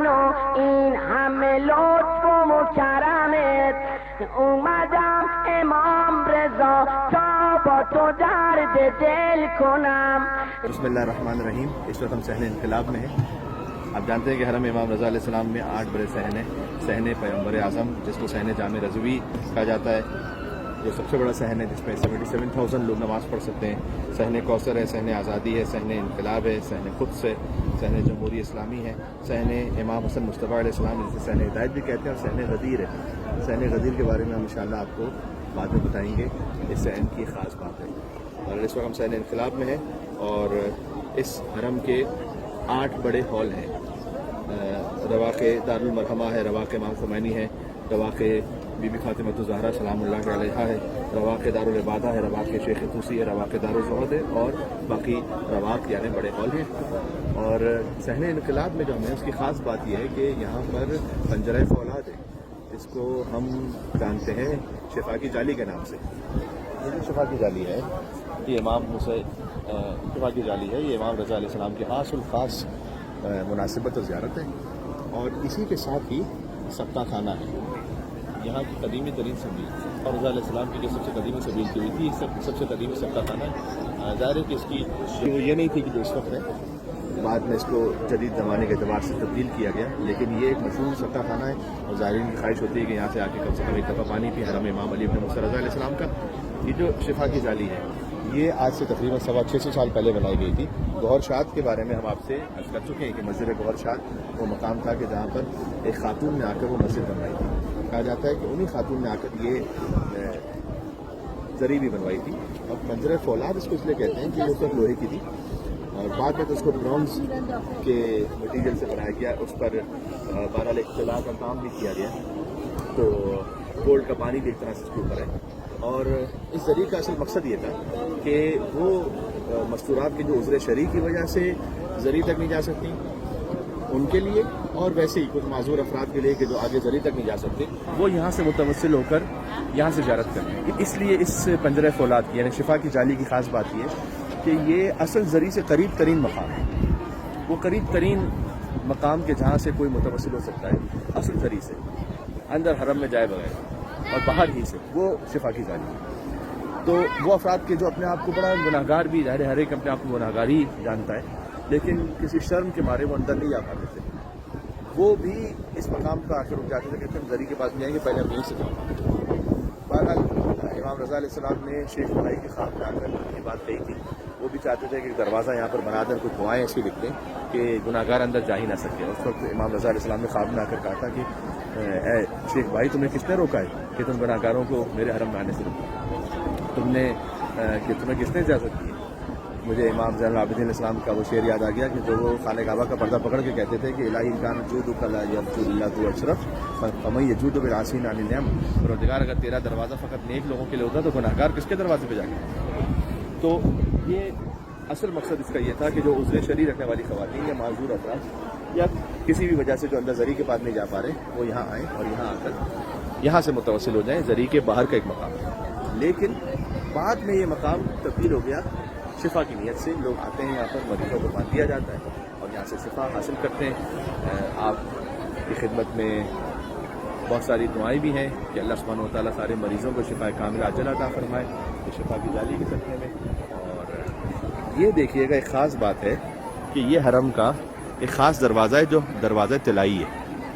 و این همه لطف و مکرمت اومدم امام رضا تا با تو درد دل کنم. بسم اللہ الرحمن الرحیم. اس وقت ہم صحن انقلاب میں ہیں. آپ جانتے ہیں کہ حرم امام رضا علیہ السلام میں 8 بڑے صحن ہیں. صحن پیغمبر اعظم جس کو صحن جامع رضوی کہا جاتا ہے، جو سب سے بڑا صحن ہے جس میں 77,000 لوگ نماز پڑھ سکتے ہیں. صحن کوثر ہے، صحن آزادی ہے، صحن انقلاب ہے، صحن قدس ہے، صحن جمہوری اسلامی ہے، صحن امام حسن مصطفیٰ علیہ السلام جسے صحن ہدایت بھی کہتے ہیں، اور صحن غدیر ہے. صحن غدیر کے بارے میں ہم انشاءاللہ آپ کو بعد میں بتائیں گے. اس صحن کی خاص بات ہے. اور اس وقت ہم صحن انقلاب میں ہیں اور اس حرم کے 8 بڑے ہال ہیں. رواق دارالمرحمہ ہے، رواق امام خمینی ہے، رواق بی بی فاطمہ الزہرا سلام اللہ علیہا ہے، رواق دارالعبادہ ہے، رواق شیخ طوسی ہے، رواق دارالزہد ہے، اور باقی رواق یعنی بڑے ہال ہیں. اور صحن انقلاب میں جو ہمیں اس کی خاص بات یہ ہے کہ یہاں پر پنجرہ فولاد ہے، جس کو ہم جانتے ہیں شفا کی جالی کے نام سے. یہ جو شفا کی جالی ہے یہ امام شفا کی جالی ہے، یہ امام رضا علیہ السلام کی خاص الخاص مناسبت اور زیارت ہے. اور اسی کے ساتھ ہی سبقہ خانہ ہے، یہاں کی قدیمی ترین سبیل، اور رضا علیہ السلام کی جو سب سے قدیمی سبیل کی ہوئی تھی، سب سے قدیمی سبقہ خانہ ہے. ظاہر ہے کہ اس کی وہ یہ نہیں تھی کہ جو اس وقت ہے، بعد میں اس کو جدید زمانے کے اعتبار سے تبدیل کیا گیا، لیکن یہ ایک مشہور سبقہ خانہ ہے. اور زائرین کی خواہش ہوتی ہے کہ یہاں سے آ کے کم سے کم ایک دفعہ پانی پی حرم امام علی بن موسیٰ رضا علیہ السلام کا. یہ جو شفا کی جالی ہے یہ آج سے تقریباً 650 سال پہلے بنائی گئی تھی. گوہر شاد کے بارے میں ہم آپ سے عرض کر چکے ہیں کہ مسجد گوہر شاد وہ مقام تھا کہ جہاں پر ایک خاتون نے آ کر وہ مسجد بنوائی تھی. کہا جاتا ہے کہ انہی خاتون نے آ کر یہ زری بھی بنوائی تھی. اور پنجرہ فولاد اس کو اس لیے کہتے ہیں کہ وہ سب لوہے کی تھی، اور بعد میں تو اس کو برونز کے مٹیریل سے بنایا گیا. اس پر بہرحال اختلاف کا کام بھی کیا گیا، تو گولڈ کا پانی بھی ایک طرح سے اس کے اوپر ہے. اور اس ذریعے کا اصل مقصد یہ تھا کہ وہ مستورات کے جو عذر شرعی کی وجہ سے ذریعے تک نہیں جا سکتی ان کے لیے، اور ویسے ہی کچھ معذور افراد کے لیے کہ جو آگے ذریعے تک نہیں جا سکتے وہ یہاں سے متوسل ہو کر یہاں سے زیارت کرتے ہیں. اس لیے اس پنجرہ فولاد کی یعنی شفا کی جالی کی خاص بات یہ ہے کہ یہ اصل ذریعے سے قریب ترین مقام ہے. وہ قریب ترین مقام کے جہاں سے کوئی متوسل ہو سکتا ہے اصل ذریعے سے، اندر حرم میں جائے بغیر اور باہر ہی سے، وہ شفا کی جالی ہے. تو وہ افراد کے جو اپنے آپ کو بڑا گناہگار بھی، ظاہر ہر ایک اپنے آپ کو گناہگار ہی جانتا ہے، لیکن کسی شرم کے مارے وہ اندر نہیں جا پاتے تھے، وہ بھی اس مقام پر آ کر رک جاتے تھے کہ ہم ذریعے کے پاس نہیں جائیں گے، پہلے ہم یہیں سے جاؤں. بہرحال امام رضا علیہ السلام نے شیخ بھائی کے خواب میں آ کر یہ بات کہی تھی. وہ بھی چاہتے تھے کہ دروازہ یہاں پر بنا کر کچھ دعائیں ایسی لکھ دیں کہ گناہگار اندر جا ہی نہ سکے. اس وقت امام رضا علیہ السلام نے خواب میں آ کر کہا تھا کہ اے شیخ بھائی، تمہیں کس نے روکا ہے کہ تم گناہگاروں کو میرے حرم میں آنے سے روکو؟ تمہیں کس نے اجازت دی؟ مجھے امام زین العابدین علیہ السلام کا وہ شعر یاد آ گیا کہ جو وہ خانہ کعبہ کا پردہ پکڑ کے کہتے تھے کہ الہی کان جودک لا یرجو الا تو اشرف فمن یجود بالعاصین عن النعم. پروردگار اگر تیرا دروازہ فقط نیک لوگوں کے لیے ہوتا تو گناہگار کس کے دروازے پہ جا کے؟ تو یہ اصل مقصد اس کا یہ تھا کہ جو عذر شرعی رکھنے والی خواتین یا معذور افراد یا کسی بھی وجہ سے جو اندر ذریعے کے پاس نہیں جا پا رہے وہ یہاں آئیں اور یہاں آ کر یہاں سے متوسل ہو جائیں. ذریعے کے باہر کا ایک مقام ہے، لیکن بعد میں یہ مقام تبدیل ہو گیا شفا کی نیت سے. لوگ آتے ہیں یہاں پر، مریضوں کو باندھ دیا جاتا ہے اور یہاں سے شفا حاصل کرتے ہیں. آپ کی خدمت میں بہت ساری دعائیں بھی ہیں کہ اللہ سبحانہ و تعالیٰ سارے مریضوں کو شفا کاملہ عاجل عطا فرمائے کہ شفا کی جالی کے سکنے میں. اور یہ دیکھیے گا ایک خاص بات ہے کہ یہ حرم کا ایک خاص دروازہ ہے جو دروازہ طلائی ہے.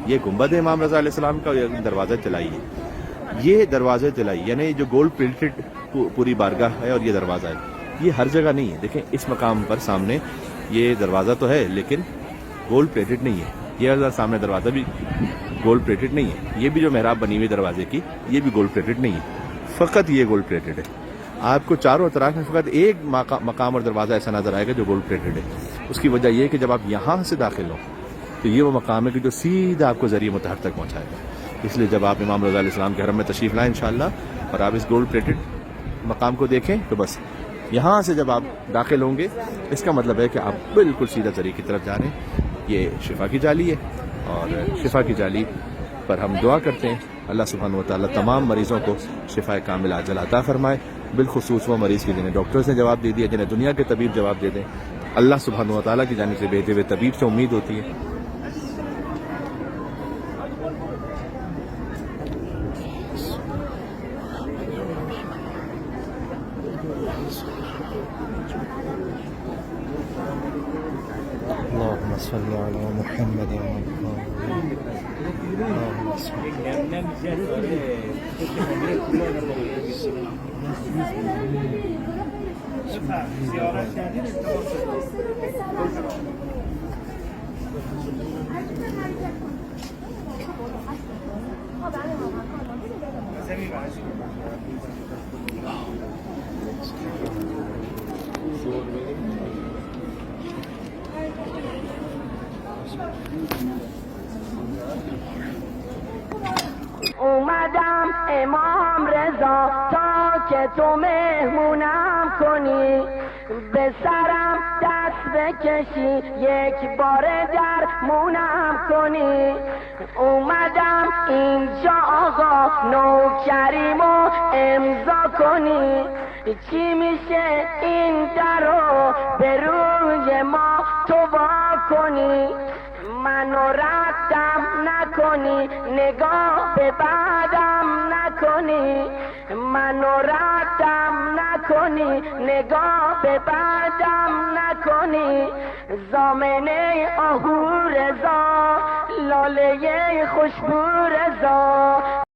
یہ گنبد ہے امام رضا علیہ السلام کا، اور یہ دروازہ طلائی ہے. یہ دروازہ طلائی یعنی جو گولڈ پلٹڈ پوری بارگاہ ہے، اور یہ دروازہ ہے یہ ہر جگہ نہیں ہے. دیکھیں اس مقام پر سامنے یہ دروازہ تو ہے لیکن گولڈ پلیٹڈ نہیں ہے. یہ سامنے دروازہ بھی گولڈ پلیٹڈ نہیں ہے. یہ بھی جو محراب بنی ہوئی دروازے کی یہ بھی گولڈ پلیٹڈ نہیں ہے، فقط یہ گولڈ پلیٹڈ ہے. آپ کو چاروں اطراف میں فقط ایک مقام اور دروازہ ایسا نظر آئے گا جو گولڈ پلیٹڈ ہے. اس کی وجہ یہ کہ جب آپ یہاں سے داخل ہو تو یہ وہ مقام ہے کہ جو سیدھا آپ کو ذریعہ مطہر تک پہنچائے گا. اس لیے جب آپ امام رضا علیہ السلام کے حرم میں تشریف لائیں انشاءاللہ اور آپ اس گولڈ پلیٹڈ مقام کو دیکھیں تو بس یہاں سے جب آپ داخل ہوں گے اس کا مطلب ہے کہ آپ بالکل سیدھا ذریعے کی طرف جا رہے ہیں. یہ شفا کی جالی ہے اور شفا کی جالی پر ہم دعا کرتے ہیں اللہ سبحانہ و تعالیٰ تمام مریضوں کو شفا کامل عاجل عطا فرمائے. بالخصوص وہ مریض کی جنہیں ڈاکٹرز نے جواب دے دیا، جنہیں دنیا کے طبیب جواب دے دیں، اللہ سبحانہ و تعالیٰ کی جانب سے بھیجے ہوئے طبیب سے امید ہوتی ہے اللهم صل على محمد وعلى اللهم صل. اومدم امام رضا تا که تو مهمونم کنی، به سرم دست بکشی یک بار درمونم کنی. اومدم اینجا آقا نوکریمو امضا کنی، چی میشه این درو به روی ما تو وا کنی. منو ردم نکنی، نگاه به بعدم نکنی. منو ردم نکنی، نگاه به بعدم نکنی. زامنه آهو رضا، لاله خوشبو رضا.